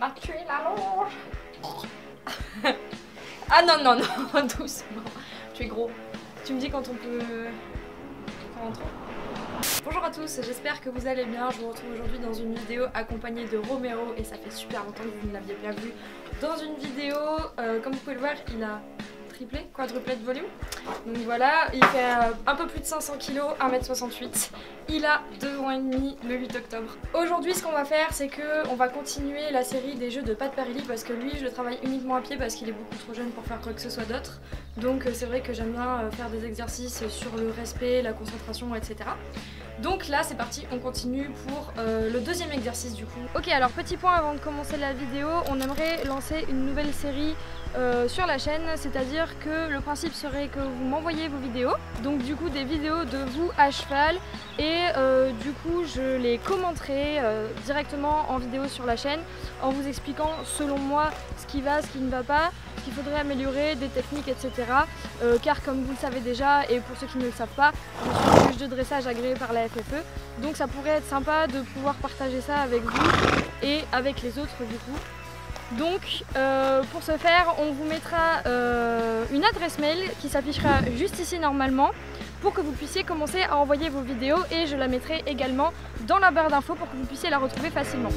m'a tué la longe. Ah non, non, non, doucement. Tu es gros. Tu me dis quand on peut faire un tour. Bonjour à tous, j'espère que vous allez bien. Je vous retrouve aujourd'hui dans une vidéo accompagnée de Romero et ça fait super longtemps que vous ne l'aviez pas vu dans une vidéo. Comme vous pouvez le voir, il a triplé, quadruplé de volume. Donc voilà, il fait un peu plus de 500 kg, 1m68. Il a 2 ans et demi le 8 octobre. Aujourd'hui, ce qu'on va faire, c'est qu'on va continuer la série des jeux de Pat Parilli parce que lui, je le travaille uniquement à pied parce qu'il est beaucoup trop jeune pour faire quoi que ce soit d'autre. Donc c'est vrai que j'aime bien faire des exercices sur le respect, la concentration, etc. Donc là c'est parti, on continue pour le deuxième exercice du coup. Ok, alors petit point avant de commencer la vidéo, on aimerait lancer une nouvelle série sur la chaîne, c'est-à-dire que le principe serait que vous m'envoyez vos vidéos, donc du coup des vidéos de vous à cheval et du coup je les commenterai directement en vidéo sur la chaîne en vous expliquant selon moi ce qui va, ce qui ne va pas, ce qu'il faudrait améliorer, des techniques, etc. Car comme vous le savez déjà, et pour ceux qui ne le savent pas, je suis juge de dressage agréé par la FFE, donc ça pourrait être sympa de pouvoir partager ça avec vous et avec les autres du coup. Donc pour ce faire, on vous mettra une adresse mail qui s'affichera juste ici normalement pour que vous puissiez commencer à envoyer vos vidéos et je la mettrai également dans la barre d'infos pour que vous puissiez la retrouver facilement.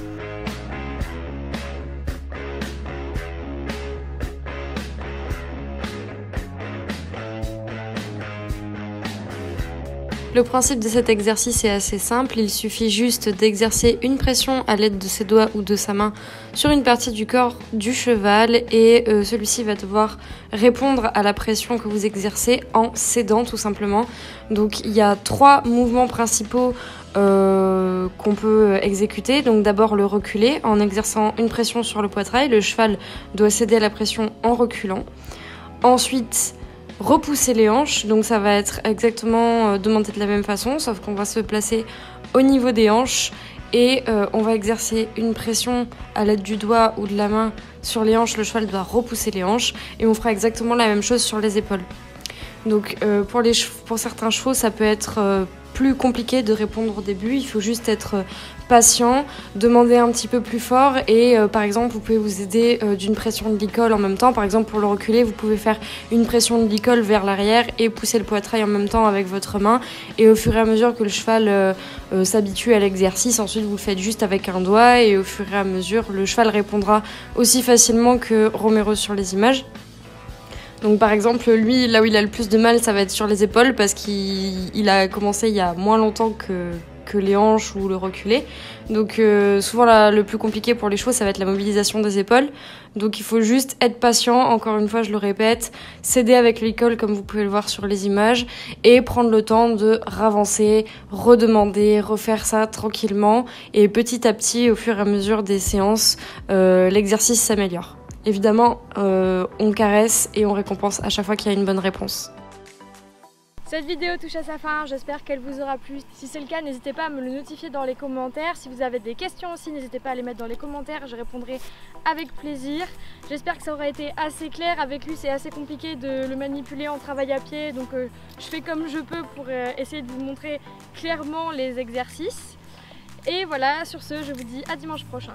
Le principe de cet exercice est assez simple, il suffit juste d'exercer une pression à l'aide de ses doigts ou de sa main sur une partie du corps du cheval et celui-ci va devoir répondre à la pression que vous exercez en cédant tout simplement. Donc il y a 3 mouvements principaux qu'on peut exécuter. Donc d'abord le reculer en exerçant une pression sur le poitrail, le cheval doit céder à la pression en reculant. Ensuite, repousser les hanches, donc ça va être exactement demandé de la même façon, sauf qu'on va se placer au niveau des hanches et on va exercer une pression à l'aide du doigt ou de la main sur les hanches, le cheval doit repousser les hanches et on fera exactement la même chose sur les épaules. Donc pour certains chevaux, ça peut être plus compliqué de répondre au début, il faut juste être patient, demander un petit peu plus fort et par exemple vous pouvez vous aider d'une pression de licol en même temps. Par exemple pour le reculer, vous pouvez faire une pression de licol vers l'arrière et pousser le poitrail en même temps avec votre main et au fur et à mesure que le cheval s'habitue à l'exercice, ensuite vous le faites juste avec un doigt et au fur et à mesure le cheval répondra aussi facilement que Romero sur les images. Donc par exemple, lui, là où il a le plus de mal, ça va être sur les épaules parce qu'il a commencé il y a moins longtemps que les hanches ou le reculé. Donc souvent le plus compliqué pour les chevaux, ça va être la mobilisation des épaules. Donc il faut juste être patient, encore une fois je le répète, céder avec l'école comme vous pouvez le voir sur les images et prendre le temps de ravancer, redemander, refaire ça tranquillement et petit à petit au fur et à mesure des séances, l'exercice s'améliore. Évidemment, on caresse et on récompense à chaque fois qu'il y a une bonne réponse. Cette vidéo touche à sa fin, j'espère qu'elle vous aura plu. Si c'est le cas, n'hésitez pas à me le notifier dans les commentaires. Si vous avez des questions aussi, n'hésitez pas à les mettre dans les commentaires, je répondrai avec plaisir. J'espère que ça aura été assez clair. Avec lui, c'est assez compliqué de le manipuler en travail à pied, donc je fais comme je peux pour essayer de vous montrer clairement les exercices. Et voilà, sur ce, je vous dis à dimanche prochain.